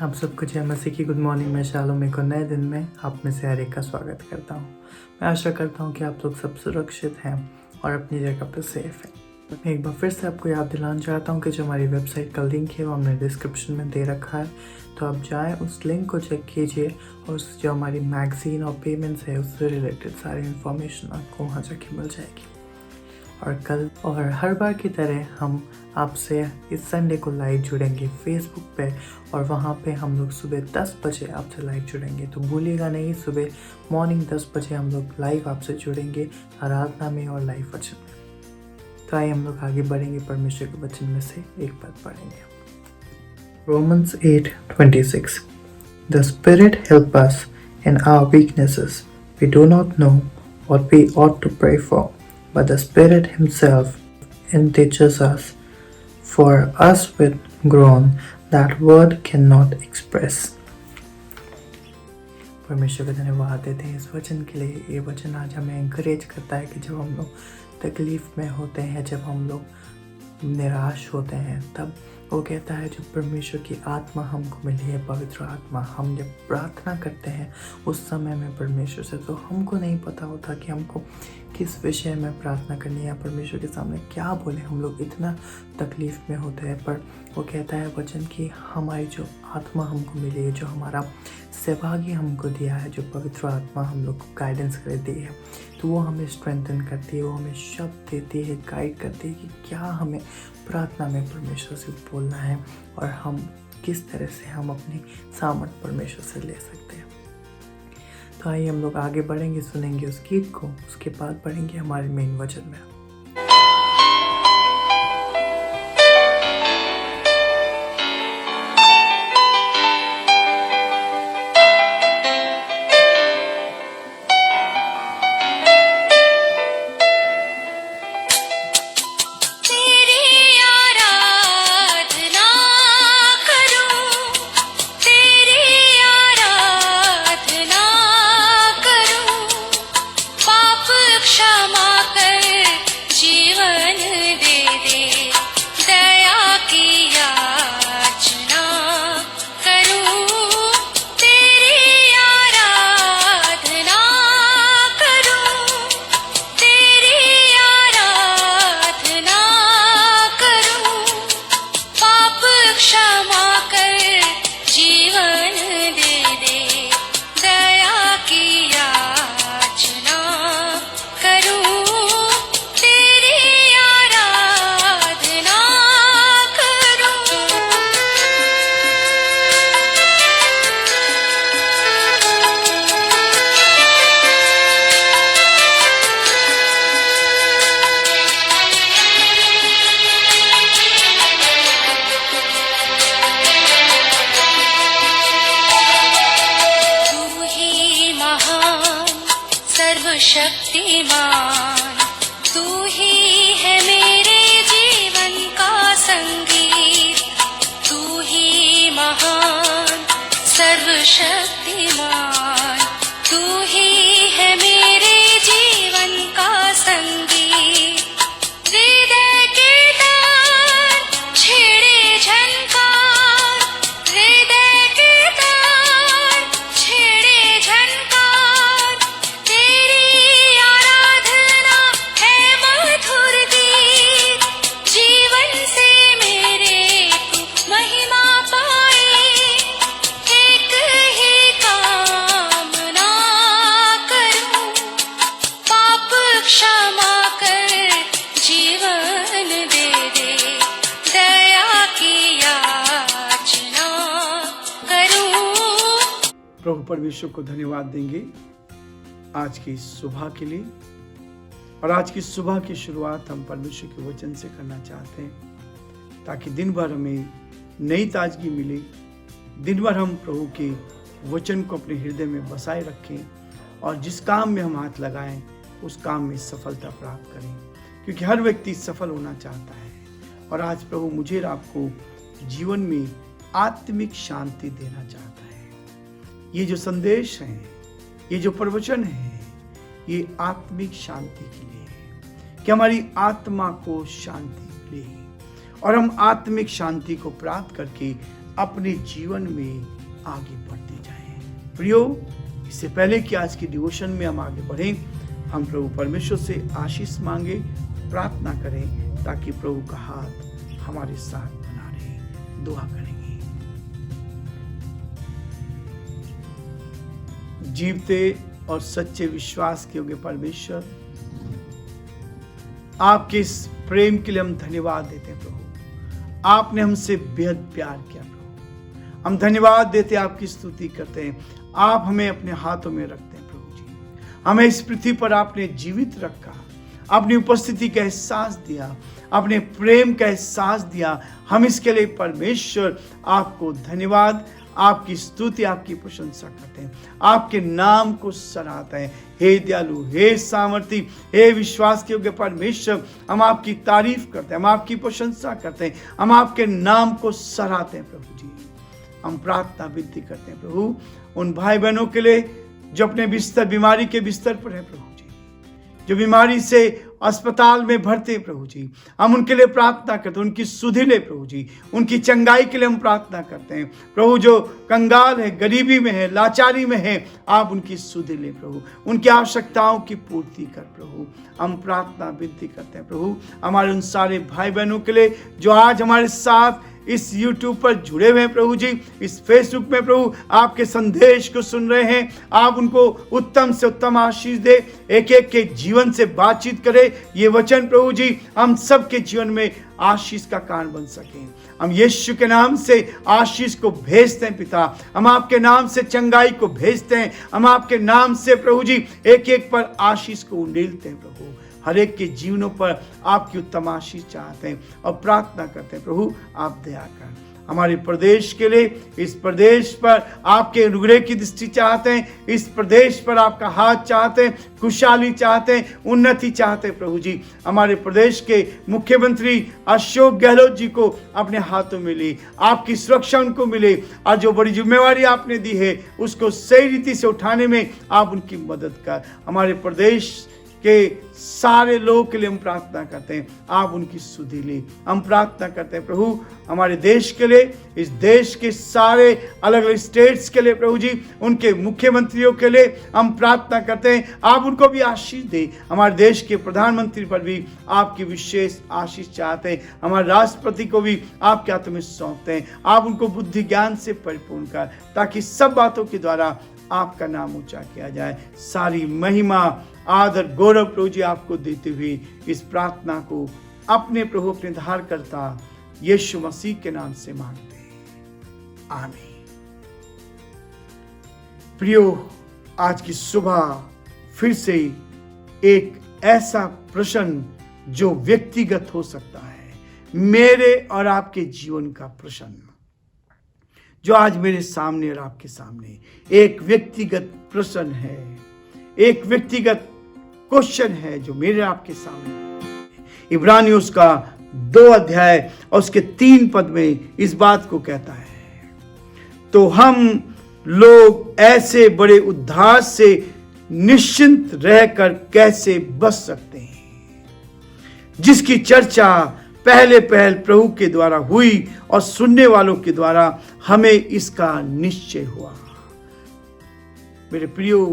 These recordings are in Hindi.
आप सबको जय मसीह की गुड मॉर्निंग में शालोम को नए दिन में आप में से हर एक का स्वागत करता हूँ। मैं आशा करता हूँ कि आप लोग सब सुरक्षित हैं और अपनी जगह पर सेफ हैं। मैं एक बार फिर से आपको याद दिलाना चाहता हूँ कि जो हमारी वेबसाइट का लिंक है वो हमने डिस्क्रिप्शन में दे रखा है, तो आप जाएँ उस लिंक को चेक कीजिए और जो हमारी मैगज़ीन और पेमेंट्स है उससे रिलेटेड सारी इन्फॉर्मेशन आपको वहाँ जाके मिल जाएगी। और कल और हर बार की तरह हम आपसे इस संडे को लाइव जुड़ेंगे फेसबुक पे, और वहाँ पे हम लोग सुबह 10 बजे आपसे लाइव जुड़ेंगे। तो भूलिएगा नहीं, सुबह मॉर्निंग 10 बजे हम लोग लाइव आपसे जुड़ेंगे आराधना में और लाइव वचन में। तो आइए हम लोग आगे बढ़ेंगे, परमेश्वर के वचन में से एक बात पढ़ेंगे। Romans 8:26 The Spirit help us in our weaknesses. We do not know what we ought to pray for, but the Spirit Himself teaches us for us with groan that word cannot express. परमेश्वर का धन्यवाद देते हैं इस वचन के लिए। ये वचन आज हमें एनकरेज करता है कि जब हम लोग तकलीफ में होते हैं, जब हम लोग निराश होते हैं, तब वो कहता है जो परमेश्वर की आत्मा हमको मिली है, पवित्र आत्मा, हम जब प्रार्थना करते हैं उस समय में परमेश्वर से, तो हमको नहीं पता होता कि हमको किस विषय में प्रार्थना करनी है, परमेश्वर के सामने क्या बोले। हम लोग इतना तकलीफ में होते हैं, पर वो कहता है वचन की हमारी जो आत्मा हमको मिली है, जो हमारा सहभागी हमको दिया है, जो पवित्र आत्मा हम लोग को गाइडेंस कर दी है, तो वो हमें स्ट्रेंथन करती है, वो हमें शब्द देती है, गाइड करती है कि क्या हमें प्रार्थना में परमेश्वर से बोलना है और हम किस तरह से हम अपनी सामर्थ परमेश्वर से ले सकते हैं। तो आइए हम लोग आगे बढ़ेंगे, सुनेंगे उस गीत को, उसके बाद बढ़ेंगे हमारे मेन वचन में। शक्तिमान तू ही है मेरे जीवन का संगीत, तू ही महान सर्वशक्तिमान, तू ही है मेरे जीवन का संगीत। हृदय के तार छेड़े झनकार, हृदय के तार छेड़े झनकार, तेरी आराधना है मधुर गीत, जीवन से मेरे तू महिमा पाए। एक ही कामना करूं, पाप क्षमा कर जीवन दे दे, दया की याचना करूं। प्रभु परमेश्वर को धन्यवाद देंगे आज की सुबह के लिए, और आज की सुबह की शुरुआत हम परमेश्वर के वचन से करना चाहते हैं, ताकि दिन भर हमें नई ताजगी मिले, दिन भर हम प्रभु के वचन को अपने हृदय में बसाए रखें, और जिस काम में हम हाथ लगाएं उस काम में सफलता प्राप्त करें, क्योंकि हर व्यक्ति सफल होना चाहता है। और आज प्रभु मुझे और आपको जीवन में आत्मिक शांति देना चाहता है। ये जो संदेश है, ये जो प्रवचन है, ये आत्मिक शांति के लिए है, कि हमारी आत्मा को शांति मिले और हम आत्मिक शांति को प्राप्त करके अपने जीवन में आगे बढ़ते जाएं। प्रियो, इससे पहले कि आज की डिवोशन में हम आगे बढ़ें, हम प्रभु परमेश्वर से आशीष मांगे, प्रार्थना करें ताकि प्रभु का हाथ हमारे साथ बना रहे। दुआ करेंगे। जीवते और सच्चे विश्वास के योग्य परमेश्वर, आपके इस प्रेम के लिए हम धन्यवाद देते हैं प्रभु। आपने हमसे बेहद प्यार किया प्रभु। हम धन्यवाद देते, आपकी स्तुति करते हैं। आप हमें अपने हाथों में रखते हैं प्रभु जी। हमें इस पृथ्वी पर आपने जीवित रखा, अपनी उपस्थिति का एहसास दिया, अपने प्रेम का एहसास दिया। हम इसके लिए परमेश्वर आपको धन्यवाद, आपकी स्तुति, आपकी प्रशंसा करते हैं, आपके नाम को सराहते हैं। हे दयालु, हे सामर्थी, हे विश्वास के योग्य परमेश्वर, हम आपकी तारीफ करते हैं, हम आपकी प्रशंसा करते हैं, हम आपके नाम को सराहते हैं प्रभु जी। हम प्रार्थना विनती करते हैं प्रभु उन भाई बहनों के लिए जो अपने बिस्तर, बीमारी के बिस्तर पर है प्रभु जी, जो बीमारी से अस्पताल में भरते हैं प्रभु जी। हम उनके लिए प्रार्थना करते हैं, उनकी सुधि ले प्रभु जी, उनकी चंगाई के लिए हम प्रार्थना करते हैं प्रभु। जो कंगाल है, गरीबी में है, लाचारी में है, आप उनकी सुधि ले प्रभु, उनकी आवश्यकताओं की पूर्ति कर प्रभु। हम प्रार्थना विनती करते हैं प्रभु हमारे उन सारे भाई बहनों के लिए जो आज हमारे साथ इस YouTube पर जुड़े हुए हैं प्रभु जी, इस Facebook में प्रभु आपके संदेश को सुन रहे हैं। आप उनको उत्तम से उत्तम आशीष दे, एक एक के जीवन से बातचीत करे। ये वचन प्रभु जी हम सबके जीवन में आशीष का कारण बन सके। हम यीशु के नाम से आशीष को भेजते हैं पिता, हम आपके नाम से चंगाई को भेजते हैं, हम आपके नाम से प्रभु जी एक एक पर आशीष को उंडेलते हैं प्रभु। हर एक के जीवनों पर आपकी उत्तम आशीष चाहते हैं और प्रार्थना करते हैं प्रभु आप दया कर। हमारे प्रदेश के लिए, इस प्रदेश पर आपके अनुग्रह की दृष्टि चाहते हैं, इस प्रदेश पर आपका हाथ चाहते हैं, खुशहाली चाहते हैं, उन्नति चाहते हैं प्रभु जी। हमारे प्रदेश के मुख्यमंत्री अशोक गहलोत जी को अपने हाथों में ले, आपकी सुरक्षा उनको मिले और जो बड़ी जिम्मेवारी आपने दी है उसको सही रीति से उठाने में आप उनकी मदद कर। हमारे प्रदेश के सारे लोगों के लिए हम प्रार्थना करते हैं, आप उनकी सुधि ले। हम प्रार्थना करते हैं प्रभु हमारे देश के लिए, इस देश के सारे अलग अलग स्टेट्स के लिए प्रभु जी, उनके मुख्यमंत्रियों के लिए हम प्रार्थना करते हैं, आप उनको भी आशीष दे। हमारे देश के प्रधानमंत्री पर भी आपकी विशेष आशीष चाहते हैं। हमारे राष्ट्रपति को भी आपके हाथों में सौंपते हैं, आप उनको बुद्धि ज्ञान से परिपूर्ण कर, ताकि सब बातों के द्वारा आपका नाम ऊंचा किया जाए। सारी महिमा, आदर, गौरव प्रभु जी आपको देते हुए इस प्रार्थना को अपने प्रभु, अपने धारकर्ता यीशु मसीह के नाम से मांगते हैं, आमीन। प्रियो, आज की सुबह फिर से एक ऐसा प्रश्न जो व्यक्तिगत हो सकता है, मेरे और आपके जीवन का प्रश्न जो आज मेरे सामने और आपके सामने एक व्यक्तिगत प्रश्न है, एक व्यक्तिगत क्वेश्चन है जो मेरे आपके सामने। इब्रानियों उसका 2 अध्याय और उसके 3 पद में इस बात को कहता है, तो हम लोग ऐसे बड़े उद्धार से निश्चिंत रहकर कैसे बच सकते हैं, जिसकी चर्चा पहले प्रभु के द्वारा हुई और सुनने वालों के द्वारा हमें इसका निश्चय हुआ। मेरे प्रियो,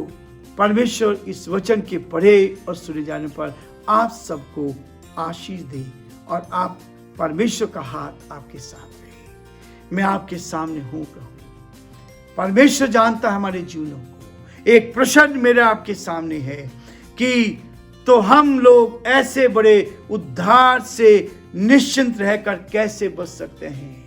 परमेश्वर इस वचन के पढ़े और सुने जाने पर आप सबको आशीष दे और आप परमेश्वर का हाथ आपके साथ रहे। मैं आपके सामने हूं प्रभु, परमेश्वर जानता है हमारे जीवनों को। एक प्रश्न मेरे आपके सामने है कि तो हम लोग ऐसे बड़े उद्धार से निश्चिंत रहकर कैसे बच सकते हैं।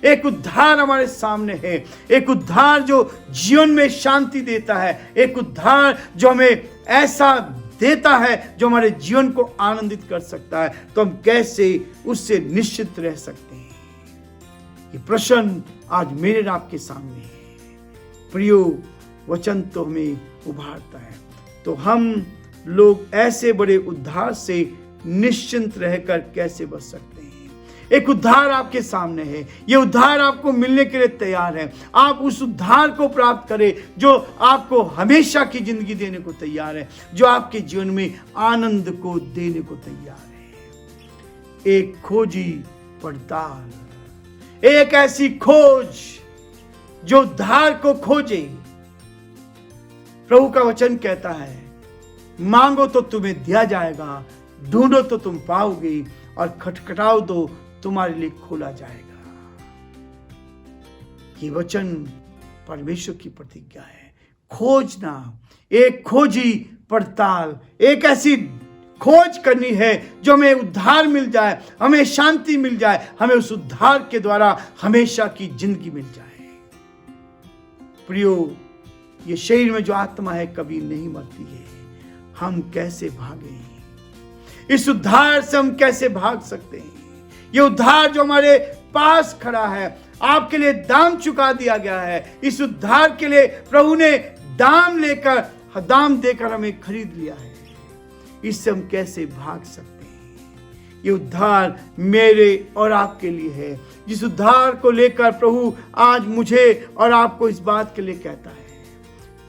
एक उद्धार हमारे सामने है, एक उद्धार जो जीवन में शांति देता है, एक उद्धार जो हमें ऐसा देता है जो हमारे जीवन को आनंदित कर सकता है। तो हम कैसे उससे निश्चित रह सकते हैं, ये प्रश्न आज मेरे आपके सामने है। प्रियो, वचन तो हमें उभारता है, तो हम लोग ऐसे बड़े उद्धार से निश्चिंत रहकर कैसे बच सकते हैं। एक उद्धार आपके सामने है, ये उद्धार आपको मिलने के लिए तैयार है। आप उस उद्धार को प्राप्त करें जो आपको हमेशा की जिंदगी देने को तैयार है, जो आपके जीवन में आनंद को देने को तैयार है। एक खोजी पड़ताल, एक ऐसी खोज जो उद्धार को खोजे। प्रभु का वचन कहता है, मांगो तो तुम्हें दिया जाएगा, ढूंढो तो तुम पाओगे, और खटखटाओ तो तुम्हारे लिए खोला जाएगा। ये वचन परमेश्वर की प्रतिज्ञा है। खोजना, एक खोजी पड़ताल, एक ऐसी खोज करनी है जो हमें उद्धार मिल जाए, हमें शांति मिल जाए, हमें उस उद्धार के द्वारा हमेशा की जिंदगी मिल जाए। प्रियो, ये शरीर में जो आत्मा है कभी नहीं मरती है। हम कैसे भागें? इस उद्धार से हम कैसे भाग सकते हैं? ये उद्धार जो हमारे पास खड़ा है, आपके लिए दाम चुका दिया गया है। इस उद्धार के लिए प्रभु ने दाम देकर हमें खरीद लिया है। इससे हम कैसे भाग सकते हैं? ये उद्धार मेरे और आपके लिए है, जिस उद्धार को लेकर प्रभु आज मुझे और आपको इस बात के लिए कहता है।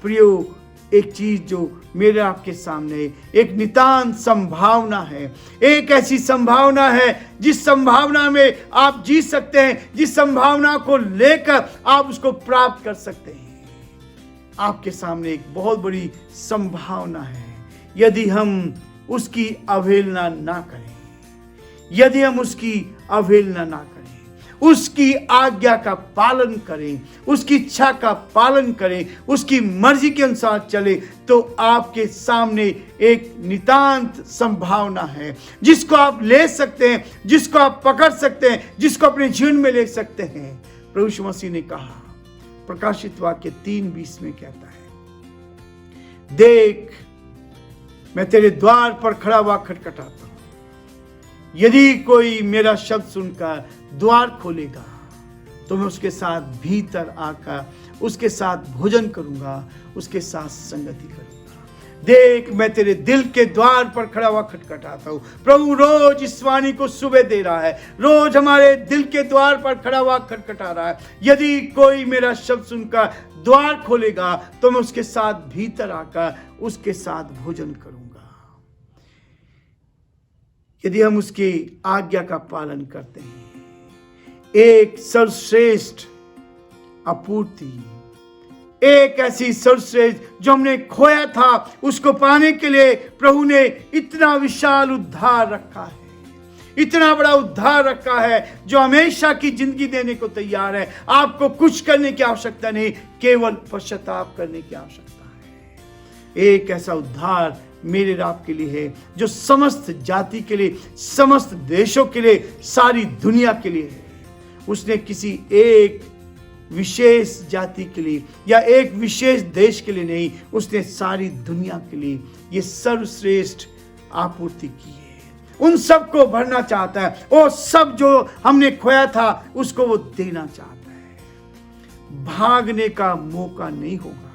प्रियो, एक चीज जो मेरे आपके सामने, एक नितांत संभावना है, एक ऐसी संभावना है जिस संभावना में आप जी सकते हैं, जिस संभावना को लेकर आप उसको प्राप्त कर सकते हैं। आपके सामने एक बहुत बड़ी संभावना है। यदि हम उसकी अवहेलना ना करें, यदि हम उसकी अवहेलना ना करें, उसकी आज्ञा का पालन करें, उसकी इच्छा का पालन करें, उसकी मर्जी के अनुसार चले, तो आपके सामने एक नितांत संभावना है जिसको आप ले सकते हैं, जिसको आप पकड़ सकते हैं, जिसको अपने जीवन में ले सकते हैं। प्रभु यीशु मसीह ने कहा, प्रकाशित वाक्य 3:20 में कहता है, देख मैं तेरे द्वार पर खड़ा हुआ खटखटाता हूं, यदि कोई मेरा शब्द सुनकर द्वार खोलेगा तो मैं उसके साथ भीतर आकर उसके साथ भोजन करूंगा, उसके साथ संगति करूंगा। देख मैं तेरे दिल के द्वार पर खड़ा हुआ खटखटाता हूं। प्रभु रोज इस वाणी को सुबह दे रहा है, रोज हमारे दिल के द्वार पर खड़ा हुआ खटखटा रहा है। यदि कोई मेरा शब्द सुनकर द्वार खोलेगा तो मैं उसके साथ भीतर आकर उसके साथ भोजन करूंगा। यदि हम उसकी आज्ञा का पालन करते हैं, एक सर्वश्रेष्ठ आपूर्ति, एक ऐसी सर्वश्रेष्ठ जो हमने खोया था, उसको पाने के लिए प्रभु ने इतना विशाल उद्धार रखा है, इतना बड़ा उद्धार रखा है जो हमेशा की जिंदगी देने को तैयार है। आपको कुछ करने की आवश्यकता नहीं, केवल पश्चाताप करने की आवश्यकता है। एक ऐसा उद्धार मेरे और आपके लिए है जो समस्त जाति के लिए, समस्त देशों के लिए, सारी दुनिया के लिए है। उसने किसी एक विशेष जाति के लिए या एक विशेष देश के लिए नहीं, उसने सारी दुनिया के लिए ये सर्वश्रेष्ठ आपूर्ति की है। उन सबको भरना चाहता है, वो सब जो हमने खोया था उसको वो देना चाहता है। भागने का मौका नहीं होगा,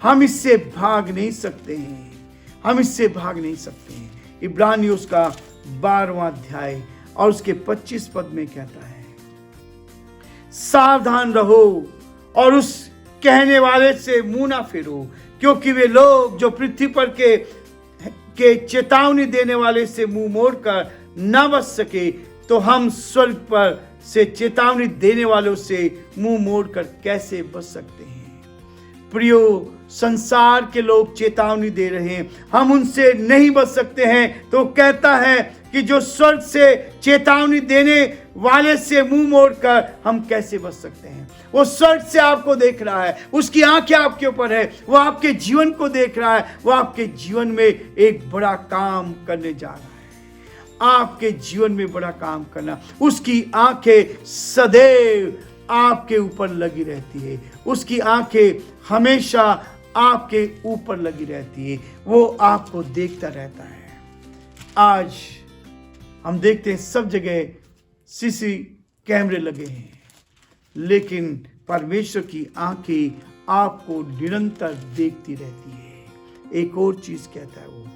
हम इससे भाग नहीं सकते हैं, हम इससे भाग नहीं सकते हैं। इब्रानियों उसका 12वां अध्याय और उसके 25 पद में कहता है, सावधान रहो और उस कहने वाले से मुंह ना फेरो, क्योंकि वे लोग जो पृथ्वी पर के चेतावनी देने वाले से मुंह मोड़कर न बच सके, तो हम स्वर्ग पर से चेतावनी देने वालों से मुंह मोड़कर कैसे बच सकते हैं। प्रियो, संसार के लोग चेतावनी दे रहे हैं, हम उनसे नहीं बच सकते हैं। तो कहता है कि जो स्वर्ग से चेतावनी देने वाले से मुंह मोड़कर हम कैसे बच सकते हैं। वो स्वर्ग से आपको देख रहा है, उसकी आंखें आपके ऊपर है, वो आपके जीवन को देख रहा है, वो आपके जीवन में एक बड़ा काम करने जा रहा है। आपके जीवन में बड़ा काम करना, उसकी आंखें सदैव आपके ऊपर लगी रहती है, उसकी आंखें हमेशा आपके ऊपर लगी रहती है, वो आपको देखता रहता है। आज हम देखते हैं सब जगह सीसी कैमरे लगे हैं, लेकिन परमेश्वर की आंखें आपको निरंतर देखती रहती है। एक और चीज कहता है, वो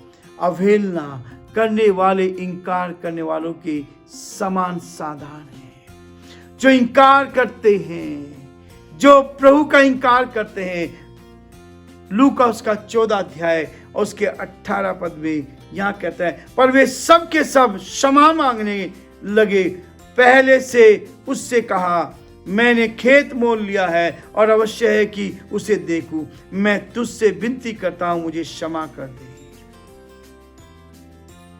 अवहेलना करने वाले, इनकार करने वालों के समान साधारण है। जो इनकार करते हैं, जो प्रभु का इनकार करते हैं, लूका उसका 14 अध्याय और उसके 18 पद में यहां कहता है, पर वे सब के सब क्षमा मांगने लगे, पहले से उससे कहा, मैंने खेत मोल लिया है और अवश्य है कि उसे देखूं। मैं तुझसे विनती करता हूं, मुझे क्षमा कर दे।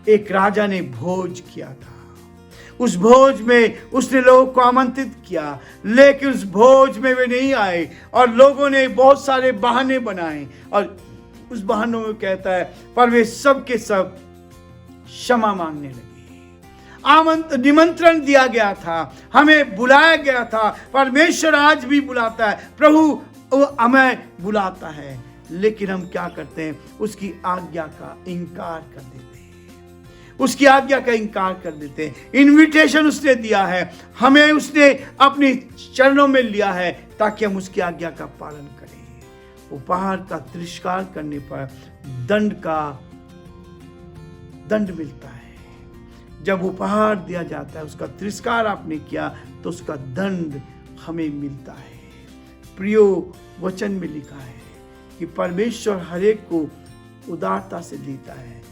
एक राजा ने भोज किया था। उस भोज में उसने लोगों को आमंत्रित किया, लेकिन उस भोज में वे नहीं आए और लोगों ने बहुत सारे बहाने बनाए और उस बहानों में कहता है, पर वे सब के सब क्षमा मांगने लगे। निमंत्रण दिया गया था, हमें बुलाया गया था। परमेश्वर आज भी बुलाता है, प्रभु हमें बुलाता है, लेकिन हम क्या करते हैं? उसकी आज्ञा का इनकार कर देते हैं। उसकी आज्ञा का इनकार कर देते हैं। इनविटेशन उसने दिया है, हमें उसने अपने चरणों में लिया है ताकि हम उसकी आज्ञा का पालन करें। उपहार का तिरस्कार करने पर दंड मिलता है। जब उपहार दिया जाता है, उसका तिरस्कार आपने किया तो उसका दंड हमें मिलता है। प्रियो, वचन में लिखा है कि परमेश्वर हर एक को उदारता से देता है,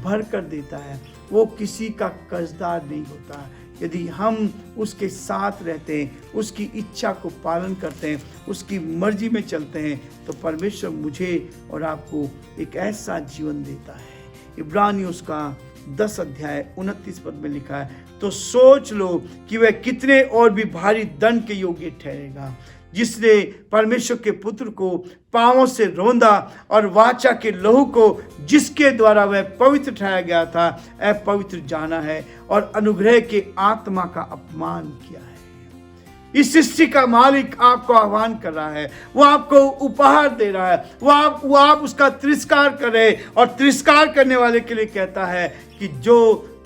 भर कर देता है। वो किसी का कर्जदार नहीं होता। यदि हम उसके साथ रहते हैं, उसकी इच्छा को पालन करते हैं, उसकी मर्जी में चलते हैं, तो परमेश्वर मुझे और आपको एक ऐसा जीवन देता है। इब्रानियों उसका 10 अध्याय 29 पद में लिखा है, तो सोच लो कि वह कितने और भी भारी दंड के योग्य ठहरेगा, जिसने परमेश्वर के पुत्र को पांवों से रौंदा और वाचा के लहू को जिसके द्वारा वह पवित्र ठहराया गया था अपवित्र जाना है और अनुग्रह के आत्मा का अपमान किया है। इस सृष्टि का मालिक आपको आह्वान कर रहा है, वो आपको उपहार दे रहा है, वो आप उसका तिरस्कार कर रहे, और तिरस्कार करने वाले के लिए कहता है कि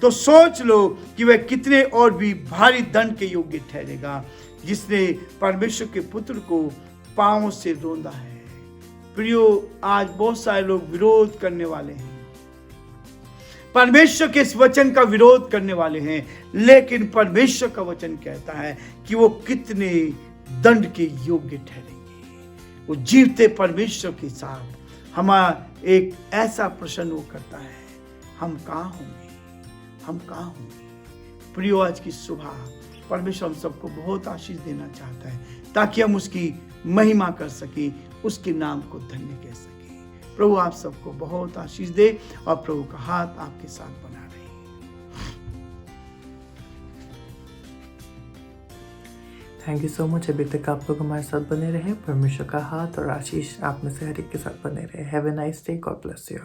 तो सोच लो कि वह कितने और भी भारी दंड के योग्य ठहरेगा, जिसने परमेश्वर के पुत्र को पांवों से रौंदा है। प्रियो, आज बहुत सारे लोग विरोध करने वाले हैं, परमेश्वर के इस वचन का विरोध करने वाले हैं, लेकिन परमेश्वर का वचन कहता है कि वो कितने दंड के योग्य ठहरेंगे। वो जीवते परमेश्वर के साथ हमारा एक ऐसा प्रश्न वो करता है, हम कहाँ होंगे, हम कहाँ होंगे। प्रियो, आज की सुबह परमेश्वर हम सबको बहुत आशीष देना चाहता है ताकि हम उसकी महिमा कर सके, उसके नाम को धन्य कह सके। प्रभु आप सबको बहुत आशीष दे और प्रभु का हाथ आपके साथ बना रहे। Thank you so much. अभी तक आप लोग हमारे साथ बने रहे। परमेश्वर का हाथ और आशीष आप में से हर एक के साथ बने रहे। Have a nice day. God bless you.